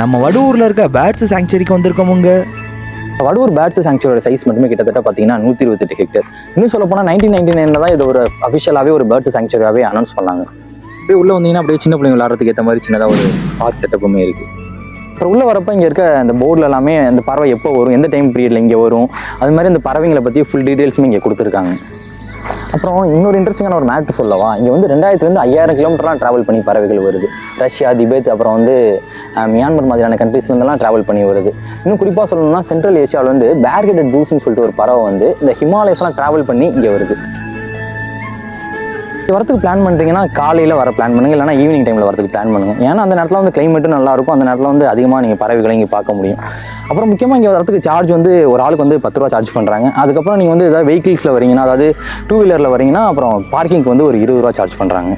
நம்ம வடுவூரில் இருக்க birds சாங்சுரிக்கு வந்திருக்கோமுங்க. Vaduvur birds சாங்சுரியோட size மட்டுமே கிட்டத்தட்ட பார்த்தீங்கன்னா 128 ஹெக்டேர். இன்னும் சொல்ல போனால் 1999 தான் இது ஒரு அஃபிஷியலாகவே ஒரு பேர்ட்ஸ் சாங்சுரியாகவே அனௌன்ஸ் பண்ணாங்க. அப்படியே உள்ளே வந்தீங்கன்னா அப்படியே சின்ன பிள்ளைங்க விளாட்றதுக்கு ஏற்ற மாதிரி சின்னதாக ஒரு பார்க் செட்டப்புமே இருக்குது. அப்புறம் உள்ளே வரப்போ இங்கே இருக்க அந்த போர்டில் எல்லாமே அந்த பறவை எப்போ வரும், எந்த டைம் பீரியடில் இங்கே வரும், அது மாதிரி அந்த பறவைங்களை பற்றி ஃபுல் டீட்டெயில்ஸுமே இங்கே கொடுத்துருக்காங்க. அப்புறம் இன்னொரு இன்ட்ரெஸ்டிங்கான ஒரு மேட்ரு சொல்லவா, இங்கே வந்து 2000 5000 கிலோமீட்டர்லாம் ட்ராவல் பண்ணி பறவைகள் வருது. ரஷ்யா, திபெத், அப்புறம் வந்து மியான்மர் மாதிரியான கண்ட்ரீஸ்லேருந்துலாம் ட்ராவல் பண்ணி வருது. இன்னும் குறிப்பாக சொல்லணும்னா சென்ட்ரல் ஏஷியாவில் வந்து பேர்ஹெடட் கூஸ்ன்னு சொல்லிட்டு ஒரு பறவை வந்து இந்த ஹிமாலயஸ்லாம் ட்ராவல் பண்ணி இங்கே வருது. வரத்துக்கு பிளான் பண்ணுறீங்கன்னா காலையில் வர பிளான் பண்ணுங்கள், இல்லைனா ஈவினிங் டைமில் வரதுக்கு பிளான் பண்ணுங்கள். ஏன்னா அந்த நேரத்தில் வந்து கிளைமேட்டும் நல்லாயிருக்கும், அந்த நேரத்தில் வந்து அதிகமாக நீங்கள் பறவைகளை இங்கே பார்க்க முடியும். அப்புறம் முக்கியமாக இங்கே வரதுக்கு சார்ஜ் வந்து ஒரு ஆளுக்கு வந்து 10 ரூபா சார்ஜ் பண்ணுறாங்க. அதுக்கப்புறம் நீங்கள் வந்து ஏதாவது வெஹிக்கிள்ஸில் வரீங்கன்னா, அதாவது 2 வீலரில் வரீங்கன்னா அப்புறம் பார்க்கிங்க்கு வந்து ஒரு 20 ரூபா சார்ஜ் பண்ணுறாங்க.